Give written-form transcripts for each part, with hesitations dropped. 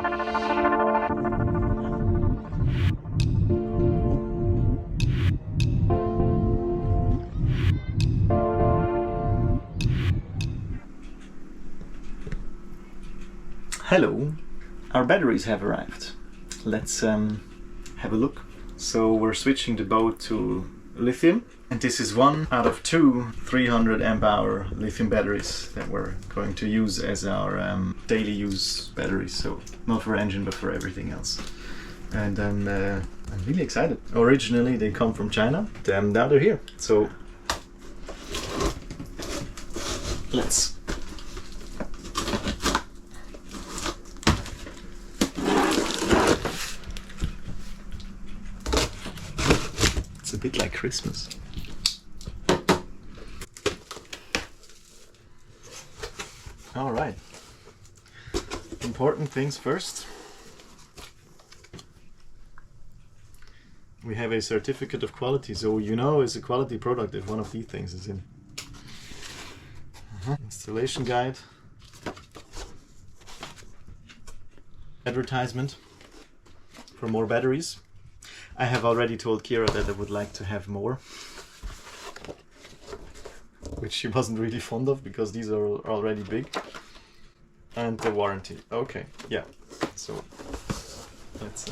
Hello, our batteries have arrived. Let's have a look. So we're switching the boat to lithium, and this is one out of two 300 amp hour lithium batteries that we're going to use as our daily use batteries. So not for engine but for everything else. And I'm really excited. Originally they come from China, now they're here. So let's a bit like Christmas. All right. Important things first. We have a certificate of quality, so you know it's a quality product if one of these things is in. Installation guide. Advertisement for more batteries. I have already told Kira that I would like to have more, which she wasn't really fond of because these are already big. And the warranty. Okay, yeah. So let's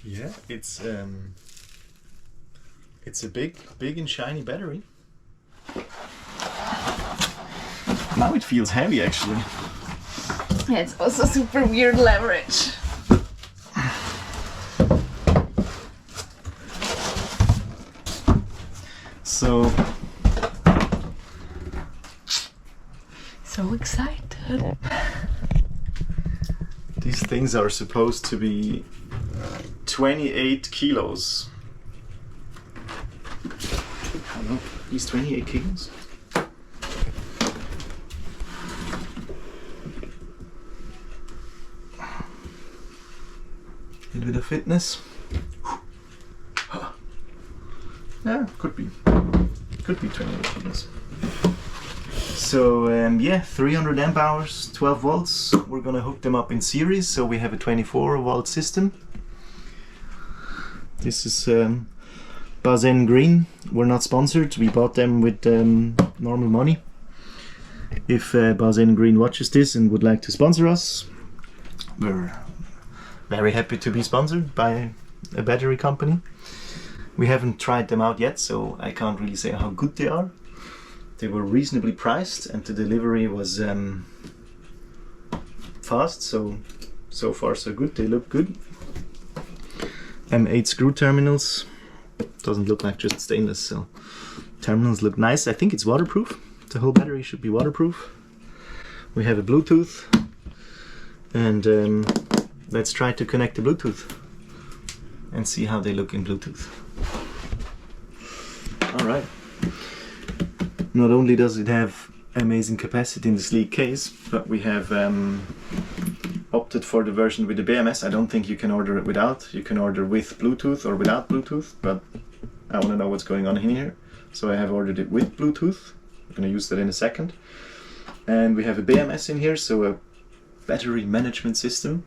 yeah, it's a big and shiny battery. Now it feels heavy actually. Yeah, it's also super weird leverage. So excited. These things are supposed to be 28 kilos. I don't know, these 28 kilos? A little bit of fitness. Yeah, could be 28 kilos. So yeah, 300 amp hours, 12 volts. We're gonna hook them up in series, so we have a 24 volt system. This is Basen Green. We're not sponsored. We bought them with normal money. If Basen Green watches this and would like to sponsor us, we're very happy to be sponsored by a battery company. We haven't tried them out yet, so I can't really say how good they are. They were reasonably priced and the delivery was fast, so far so good. They look good. M8 screw terminals. Doesn't look like just stainless, so terminals look nice. I think it's waterproof. The whole battery should be waterproof. We have a Bluetooth, and let's try to connect the Bluetooth and see how they look in Bluetooth. Alright. Not only does it have amazing capacity in the sleek case, but we have opted for the version with the BMS. I don't think you can order it without. You can order with Bluetooth or without Bluetooth, but I want to know what's going on in here. So I have ordered it with Bluetooth. I'm going to use that in a second. And we have a BMS in here, so a battery management system,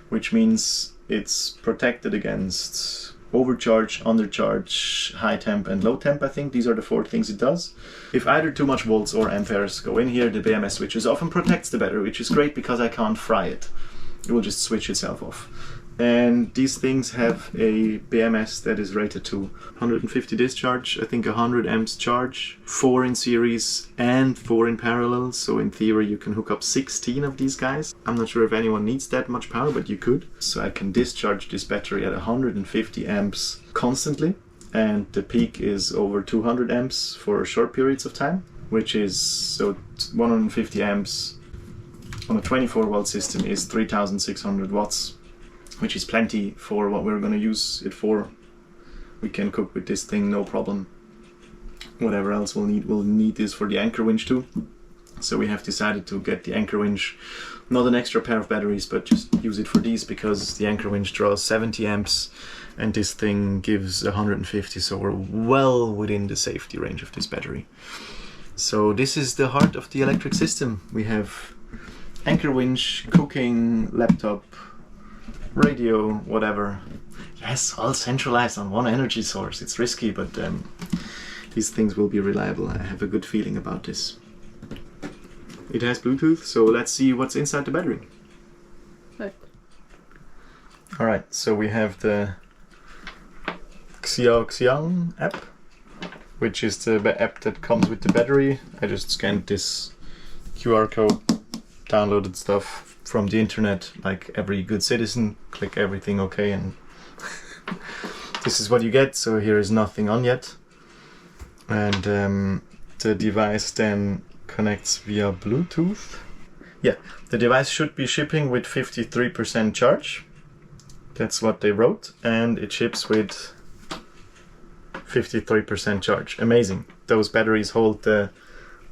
which means it's protected against overcharge, undercharge, high temp and low temp. I think these are the four things it does. If either too much volts or amperes go in here, the BMS switches off and protects the battery, which is great because I can't fry it. It will just switch itself off. And these things have a BMS that is rated to 150 discharge, I think 100 amps charge, 4 in series and 4 in parallel. So in theory you can hook up 16 of these guys. I'm not sure if anyone needs that much power, but you could. So I can discharge this battery at 150 amps constantly, and the peak is over 200 amps for short periods of time, which is, so 150 amps on a 24 volt system is 3600 watts. Which is plenty for what we're going to use it for. We can cook with this thing, no problem. Whatever else we'll need this for the anchor winch too. So we have decided to get the anchor winch, not an extra pair of batteries, but just use it for these, because the anchor winch draws 70 amps and this thing gives 150, so we're well within the safety range of this battery. So this is the heart of the electric system. We have anchor winch, cooking, laptop, radio, whatever. Yes, all centralized on one energy source. It's risky, but these things will be reliable. I have a good feeling about this. It has Bluetooth, so let's see what's inside the battery. Look. Alright, so we have the Xiang app, which is the app that comes with the battery. I just scanned this QR code, downloaded stuff from the internet like every good citizen, click everything OK, and this is what you get. So here is nothing on yet, and the device then connects via Bluetooth. Yeah, the device should be shipping with 53% charge. That's what they wrote, and it ships with 53% charge. Amazing. Those batteries hold the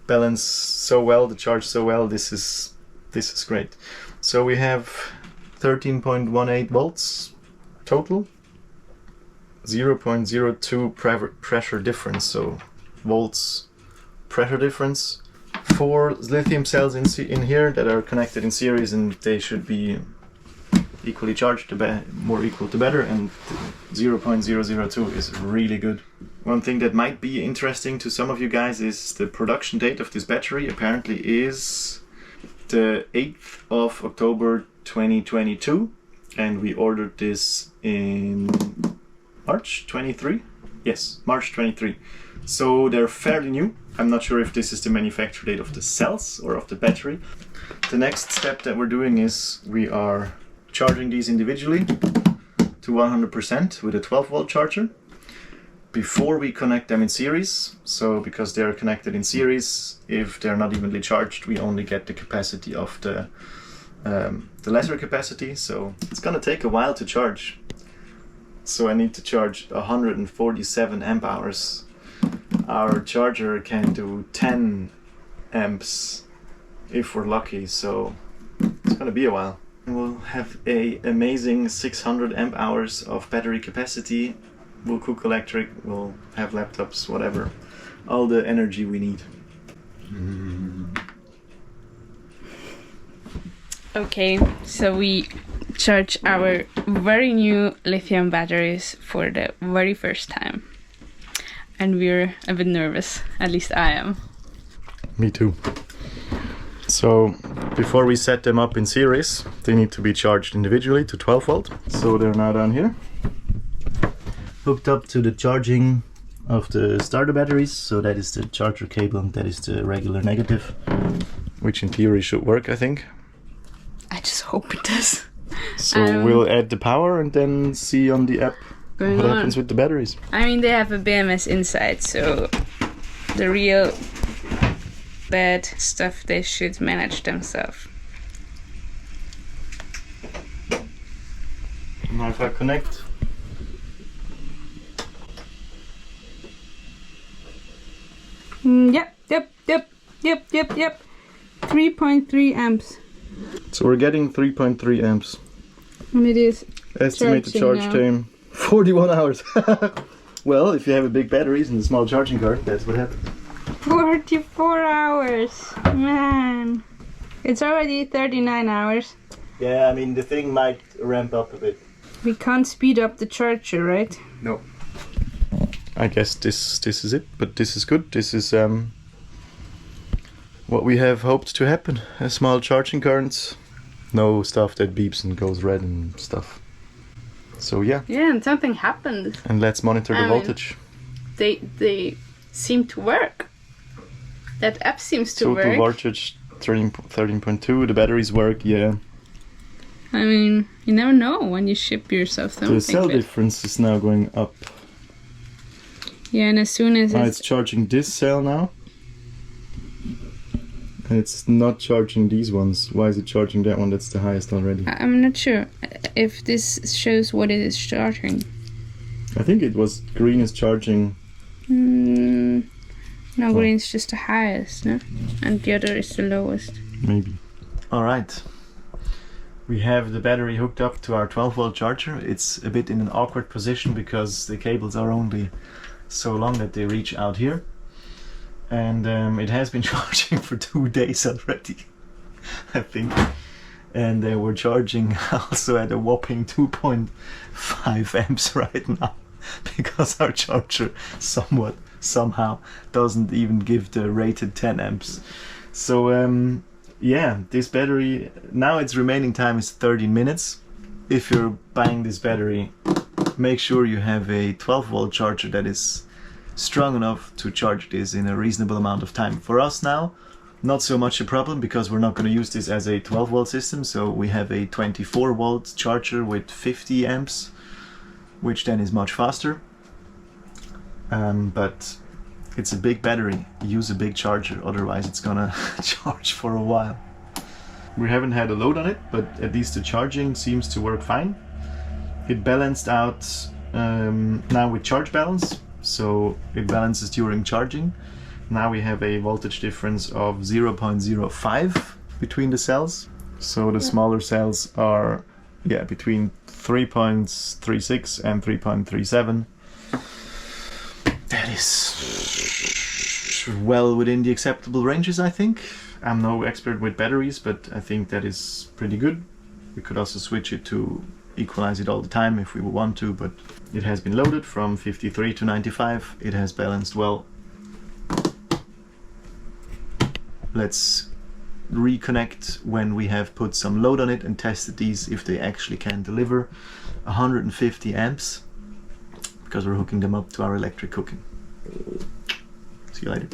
balance so well, the charge so well. This is great. So we have 13.18 volts total, 0.02 pressure difference, so volts pressure difference. 4 lithium cells in here that are connected in series, and they should be equally charged, the more equal the better, and 0.002 is really good. One thing that might be interesting to some of you guys is the production date of this battery. Apparently is the 8th of October 2022, and we ordered this in March 23? Yes, March 23. So they're fairly new. I'm not sure if this is the manufacture date of the cells or of the battery. The next step that we're doing is we are charging these individually to 100% with a 12-volt charger before we connect them in series. So because they're connected in series, if they're not evenly charged, we only get the capacity of the lesser capacity. So it's gonna take a while to charge. So I need to charge 147 amp hours. Our charger can do 10 amps if we're lucky, so it's gonna be a while. We'll have a amazing 600 amp hours of battery capacity. We'll cook electric, we'll have laptops, whatever. All the energy we need. Okay, so we charge our very new lithium batteries for the very first time. And we're a bit nervous, at least I am. Me too. So before we set them up in series, they need to be charged individually to 12 volt. So they're now down here, hooked up to the charging of the starter batteries. So that is the charger cable and that is the regular negative, which in theory should work, I think. I just hope it does. So we'll add the power and then see on the app what happens with the batteries. I mean, they have a BMS inside, so the real bad stuff they should manage themselves. Now if I connect. Yep. 3.3 amps. So we're getting 3.3 amps. And it is estimated charge time 41 hours. Well, if you have a big batteries and a small charging card, that's what happens. 44 hours, man. It's already 39 hours. Yeah, I mean the thing might ramp up a bit. We can't speed up the charger, right? No. I guess this is it, but this is good. This is what we have hoped to happen. A small charging current, no stuff that beeps and goes red and stuff. So yeah. Yeah, and something happened. And let's monitor the voltage. They seem to work. That app seems to work. Total voltage 13.2. The batteries work, yeah. I mean, you never know when you ship yourself something. The cell difference is now going up. Yeah, and as soon as it's charging this cell now. And it's not charging these ones. Why is it charging that one? That's the highest already. I'm not sure if this shows what it is charging. I think it was green is charging. No, green's just the highest, no? And the other is the lowest. Maybe. Alright. We have the battery hooked up to our 12-volt charger. It's a bit in an awkward position because the cables are only so long that they reach out here. And it has been charging for 2 days already, I think. And we're charging also at a whopping 2.5 amps right now, because our charger somehow doesn't even give the rated 10 amps. So yeah, this battery, now its remaining time is 13 minutes. If you're buying this battery, make sure you have a 12-volt charger that is strong enough to charge this in a reasonable amount of time. For us now, not so much a problem, because we're not going to use this as a 12-volt system, so we have a 24-volt charger with 50 amps, which then is much faster. But it's a big battery, use a big charger, otherwise it's gonna charge for a while. We haven't had a load on it, but at least the charging seems to work fine. It balanced out now with charge balance, so it balances during charging. Now we have a voltage difference of 0.05 between the cells. So the smaller cells are between 3.36 and 3.37. That is well within the acceptable ranges, I think. I'm no expert with batteries, but I think that is pretty good. We could also switch it to equalize it all the time if we want to, but it has been loaded from 53 to 95. It has balanced well. Let's reconnect when we have put some load on it and tested these if they actually can deliver 150 amps, because we're hooking them up to our electric cooking. See you later.